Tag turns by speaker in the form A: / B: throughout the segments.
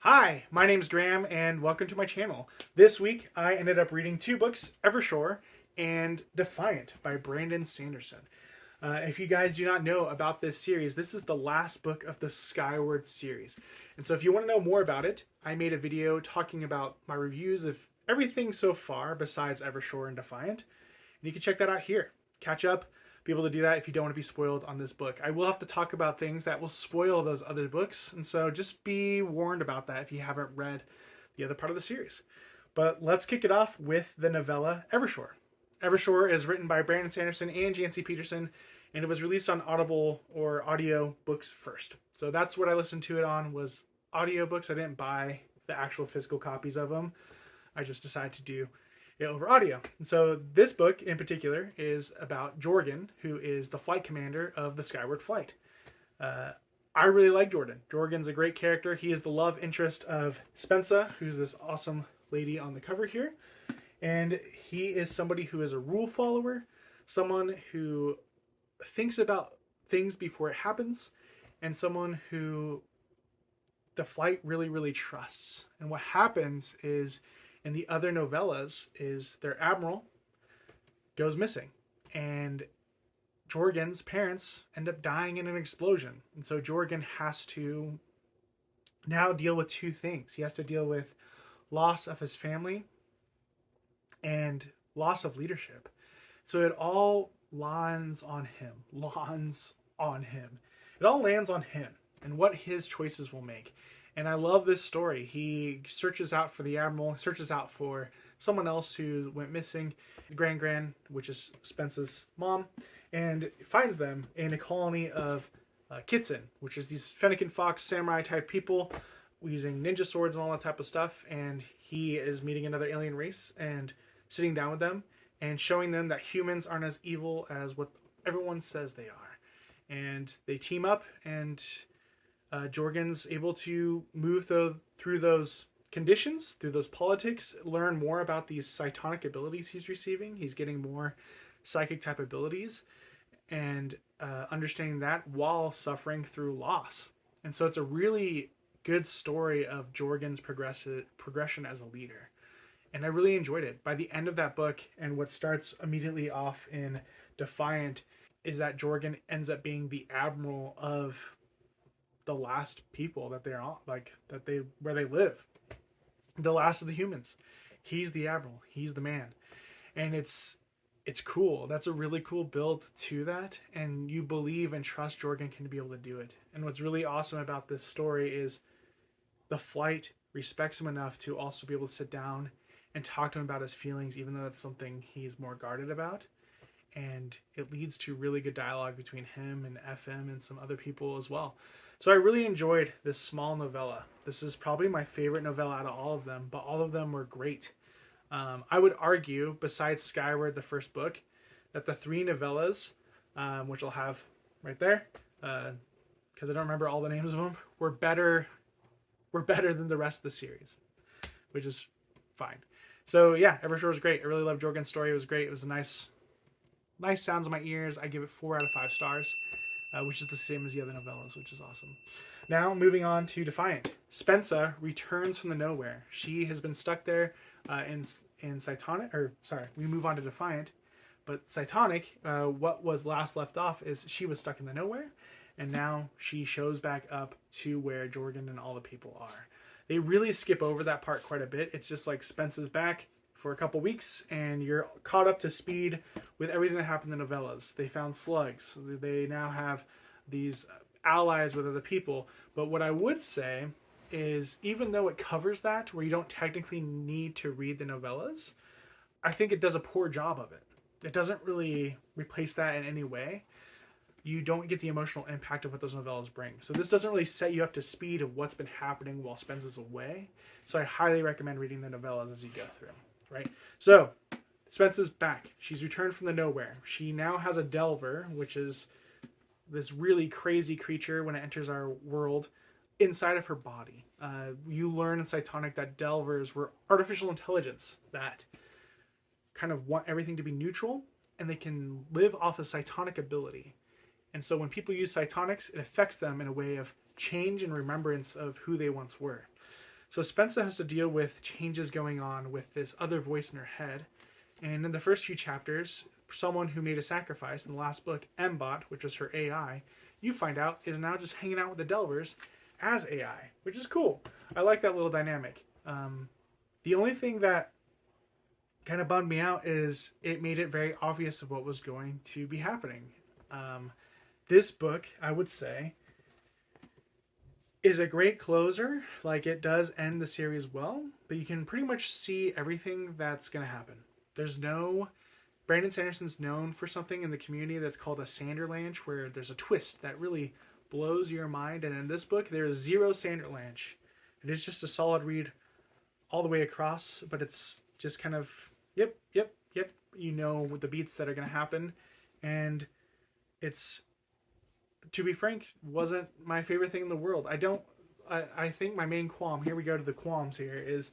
A: Hi, my name's Graham and welcome to my channel. This week I ended up reading two books, Evershore and Defiant by Brandon Sanderson. If you guys do not know about this series, this is the last book of the Skyward series. And so if you want to know more about it, I made a video talking about my reviews of everything so far besides Evershore and Defiant. And you can check that out here. Catch up, be able to do that if you don't want to be spoiled on this book. I will have to talk about things that will spoil those other books, and so just be warned about that if you haven't read the other part of the series. But let's kick it off with the novella Evershore. Evershore is written by Brandon Sanderson and Jancy Peterson, and it was released on Audible or audio books first. So that's what I listened to it on, was audiobooks. I didn't buy the actual physical copies of them. I just decided to do over audio. And so this book in particular is about Jorgen, who is the flight commander of the Skyward flight. I really like Jorgen. Jorgen's a great character. He is the love interest of Spensa, who's this awesome lady on the cover here. And he is somebody who is a rule follower, someone who thinks about things before it happens, and someone who the flight really, really trusts. And what happens is, in the other novellas, is their admiral goes missing, and Jorgen's parents end up dying in an explosion. And so Jorgen has to now deal with two things. He has to deal with loss of his family and loss of leadership. So it all lands on him. It all lands on him and what his choices will make. And I love this story. He searches out for the admiral, searches out for someone else who went missing, Gran, which is Spence's mom, and finds them in a colony of Kitsen, which is these Fennekin Fox samurai type people using ninja swords and all that type of stuff. And he is meeting another alien race and sitting down with them and showing them that humans aren't as evil as what everyone says they are. And they team up, and Jorgen's able to move through those conditions, through those politics, learn more about these psionic abilities he's receiving. He's getting more psychic type abilities, and understanding that while suffering through loss. And so it's a really good story of Jorgen's progression as a leader. And I really enjoyed it. By the end of that book, and what starts immediately off in Defiant, is that Jorgen ends up being the admiral of the last people that they're on, where they live, the last of the humans. He's the admiral. He's the man, and it's cool. That's a really cool build to that, and you believe and trust Jorgen can be able to do it. And what's really awesome about this story is the flight respects him enough to also be able to sit down and talk to him about his feelings, even though that's something he's more guarded about. And it leads to really good dialogue between him and FM and some other people as well. So I really enjoyed this small novella. This is probably my favorite novella out of all of them, but all of them were great. I would argue, besides Skyward, the first book, that the three novellas, which I'll have right there, because I don't remember all the names of them, were better than the rest of the series, which is fine. So yeah, Evershore was great. I really loved Jorgen's story. It was great. It was a nice sounds in my ears. I give it 4 out of 5 stars. Which is the same as the other novellas, which is awesome. Now, moving on to Defiant. Spensa returns from the nowhere. She has been stuck there in Cytonic, we move on to Defiant. But Cytonic, what was last left off is she was stuck in the nowhere, and now she shows back up to where Jorgen and all the people are. They really skip over that part quite a bit. It's just like Spensa's back for a couple weeks, and you're caught up to speed with everything that happened in the novellas. They found slugs. So they now have these allies with other people. But what I would say is, even though it covers that, where you don't technically need to read the novellas, I think it does a poor job of it. It doesn't really replace that in any way. You don't get the emotional impact of what those novellas bring. So this doesn't really set you up to speed of what's been happening while Spensa's away. So I highly recommend reading the novellas as you go through. Right? So, Spensa's back. She's returned from the nowhere. She now has a Delver, which is this really crazy creature when it enters our world, inside of her body. You learn in Cytonic that Delvers were artificial intelligence that kind of want everything to be neutral, and they can live off of Cytonic ability. And so when people use Cytonics, it affects them in a way of change and remembrance of who they once were. So Spencer has to deal with changes going on with this other voice in her head. And in the first few chapters, someone who made a sacrifice in the last book, Mbot, which was her AI, you find out is now just hanging out with the Delvers as AI, which is cool. I like that little dynamic. The only thing that kind of bummed me out is it made it very obvious of what was going to be happening. This book, I would say, is a great closer. Like, it does end the series well, but you can pretty much see everything that's going to happen. There's no... Brandon Sanderson's known for something in the community that's called a Sanderlanche, where there's a twist that really blows your mind. And in this book, there is zero Sanderlanche. It is just a solid read all the way across, but it's just kind of, yep. You know with the beats that are going to happen. And it's, to be frank, wasn't my favorite thing in the world. I think my main qualm, here we go to the qualms here, is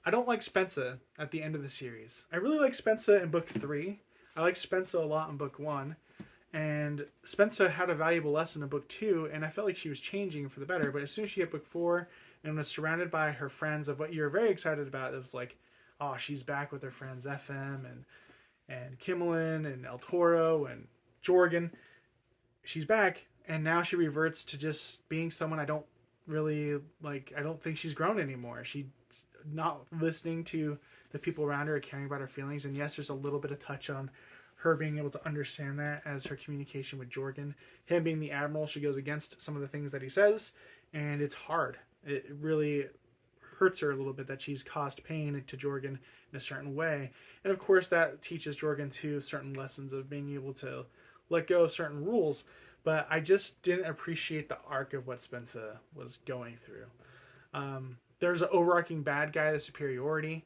A: I don't like Spencer at the end of the series. I really like Spencer in book 3. I like Spencer a lot in book 1. And Spencer had a valuable lesson in book 2, and I felt like she was changing for the better. But as soon as she hit book 4 and was surrounded by her friends of what you're very excited about, it was like, oh, she's back with her friends FM and Kimmelin and El Toro and Jorgen. She's back, and now she reverts to just being someone I don't really like. I don't think she's grown anymore. She's not listening to the people around her or caring about her feelings. And yes, there's a little bit of touch on her being able to understand that as her communication with Jorgen. Him being the Admiral, she goes against some of the things that he says, and it's hard. It really hurts her a little bit that she's caused pain to Jorgen in a certain way. And of course that teaches Jorgen too certain lessons of being able to let go of certain rules. But I just didn't appreciate the arc of what Spencer was going through. There's an overarching bad guy, the Superiority.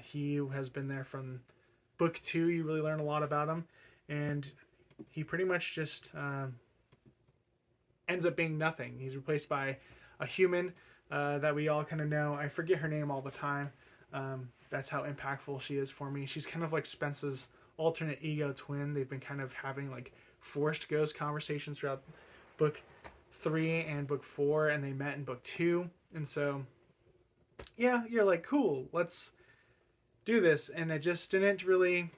A: He has been there from book 2. You really learn a lot about him. And he pretty much just ends up being nothing. He's replaced by a human that we all kind of know. I forget her name all the time. That's how impactful she is for me. She's kind of like Spencer's alternate ego twin. They've been kind of having like forced ghost conversations throughout book 3 and book 4, and they met in book 2. And so, yeah, you're like, cool, let's do this. And it just didn't really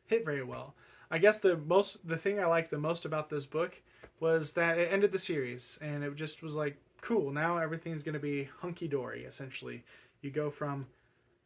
A: hit very well. I guess the thing I liked the most about this book was that it ended the series, and it just was like, cool, now everything's going to be hunky-dory, essentially. You go from,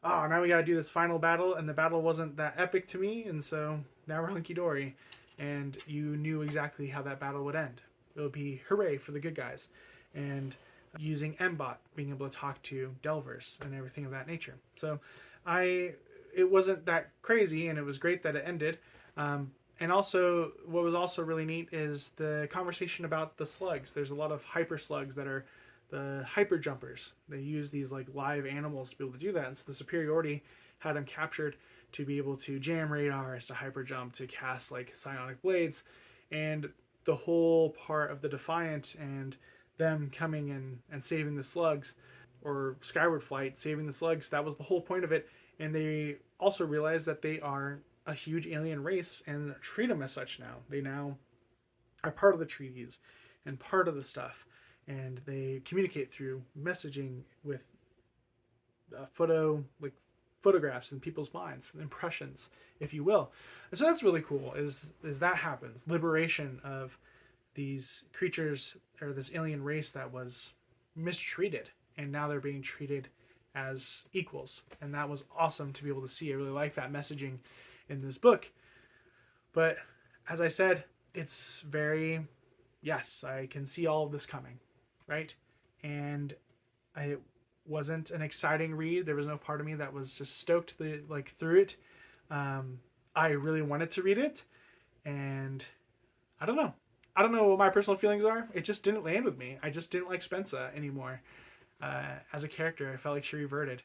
A: oh, now we got to do this final battle, and the battle wasn't that epic to me, and so now we're hunky-dory. And you knew exactly how that battle would end. It would be hooray for the good guys. And using Mbot, being able to talk to Delvers and everything of that nature. So it wasn't that crazy, and it was great that it ended. And also, what was also really neat is the conversation about the slugs. There's a lot of hyper slugs that are the hyper jumpers. They use these like live animals to be able to do that. And so the Superiority had them captured to be able to jam radars, to hyper jump, to cast like psionic blades. And the whole part of the Defiant and them coming in and saving the slugs, or Skyward flight, saving the slugs, that was the whole point of it. And they also realized that they are a huge alien race and treat them as such now. They now are part of the treaties and part of the stuff. And they communicate through messaging with photographs in people's minds, impressions, if you will. And so that's really cool, is that happens. Liberation of these creatures, or this alien race that was mistreated, and now they're being treated as equals. And that was awesome to be able to see. I really like that messaging in this book. But as I said, it's very, yes, I can see all of this coming, right? And it wasn't an exciting read. There was no part of me that was just stoked through it. I really wanted to read it, and I don't know what my personal feelings are. It just didn't land with me. I just didn't like Spencer anymore as a character. I felt like she reverted.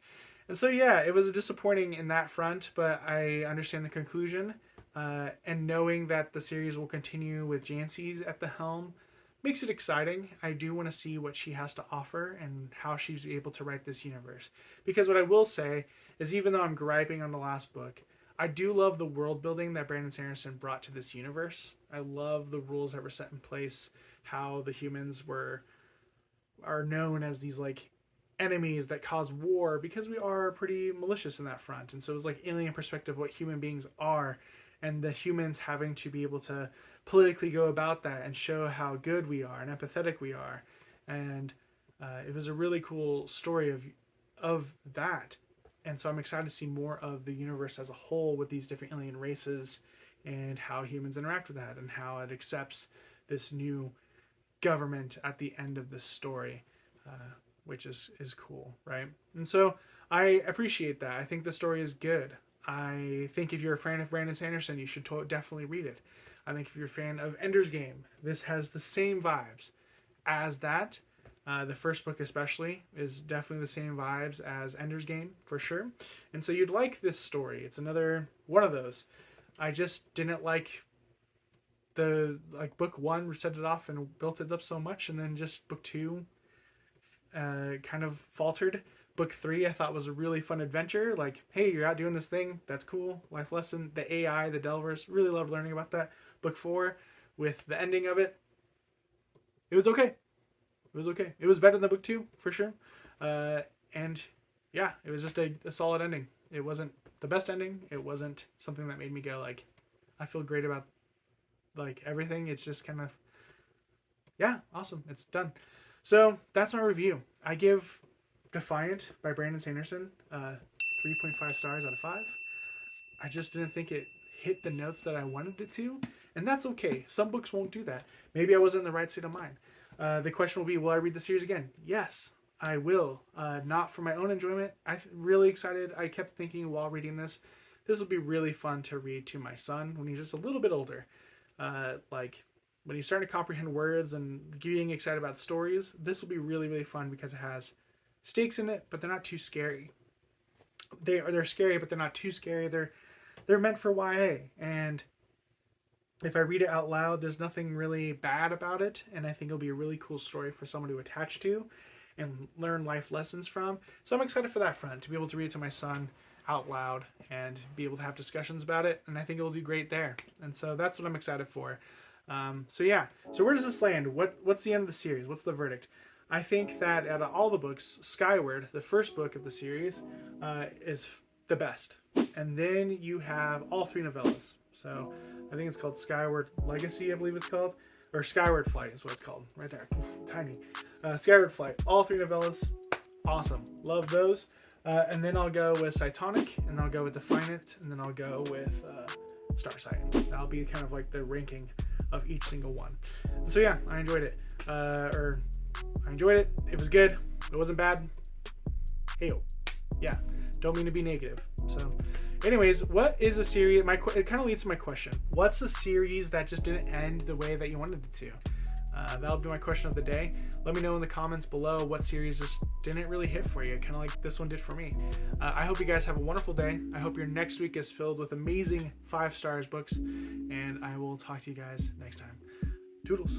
A: And so, yeah, it was disappointing in that front, but I understand the conclusion. And knowing that the series will continue with Jancy's at the helm makes it exciting. I do want to see what she has to offer and how she's able to write this universe. Because what I will say is, even though I'm griping on the last book, I do love the world building that Brandon Sanderson brought to this universe. I love the rules that were set in place, how the humans are known as these like enemies that cause war, because we are pretty malicious in that front. And so it was like alien perspective of what human beings are, and the humans having to be able to politically go about that and show how good we are and empathetic we are. And it was a really cool story of that. And so I'm excited to see more of the universe as a whole with these different alien races and how humans interact with that and how it accepts this new government at the end of this story, which is cool, right? And so I appreciate that. I think the story is good. I think if you're a fan of Brandon Sanderson, you should definitely read it. I think if you're a fan of Ender's Game, this has the same vibes as that. The first book especially is definitely the same vibes as Ender's Game, for sure. And so you'd like this story. It's another one of those. I just didn't like book one set it off and built it up so much, and then just book two kind of faltered. Book three I thought was a really fun adventure. Like, hey, you're out doing this thing. That's cool. Life lesson. The AI, the Delvers. Really loved learning about that. Book four, with the ending of it, it was okay. It was okay. It was better than book two, for sure. And yeah, it was just a solid ending. It wasn't the best ending. It wasn't something that made me go like, I feel great about like everything. It's just kind of, yeah, awesome. It's done. So that's my review. I give Defiant by Brandon Sanderson 3.5 stars out of 5. I just didn't think it hit the notes that I wanted it to, and that's okay. Some books won't do that. Maybe I wasn't in the right state of mind. The question will be, will I read the series again? Yes, I will. Not for my own enjoyment. I'm really excited. I kept thinking while reading this will be really fun to read to my son when he's just a little bit older. Like when he's starting to comprehend words and getting excited about stories, this will be really, really fun because it has stakes in it, but they're not too scary. They're scary, but they're not too scary. They're meant for YA, and if I read it out loud, there's nothing really bad about it, and I think it'll be a really cool story for someone to attach to and learn life lessons from. So I'm excited for that front, to be able to read it to my son out loud and be able to have discussions about it, and I think it'll do great there. And so that's what I'm excited for. So yeah, so where does this land? What's the end of the series? What's the verdict? I think that out of all the books, Skyward, the first book of the series, is the best. And then you have all 3 novellas. So I think it's called Skyward Legacy, I believe it's called. Or Skyward Flight is what it's called. Right there. Tiny. Skyward Flight. All 3 novellas. Awesome. Love those. And then I'll go with Cytonic, and I'll go with Defiant, and then I'll go with Starsight. That'll be kind of like the ranking of each single one. So yeah, I enjoyed it. I enjoyed it. It was good. It wasn't bad. Hey-o. Yeah. Don't mean to be negative. So anyways, what is a series? It kind of leads to my question. What's a series that just didn't end the way that you wanted it to? That'll be my question of the day. Let me know in the comments below what series just didn't really hit for you, kind of like this one did for me. I hope you guys have a wonderful day. I hope your next week is filled with amazing 5 stars books, and I will talk to you guys next time. Toodles.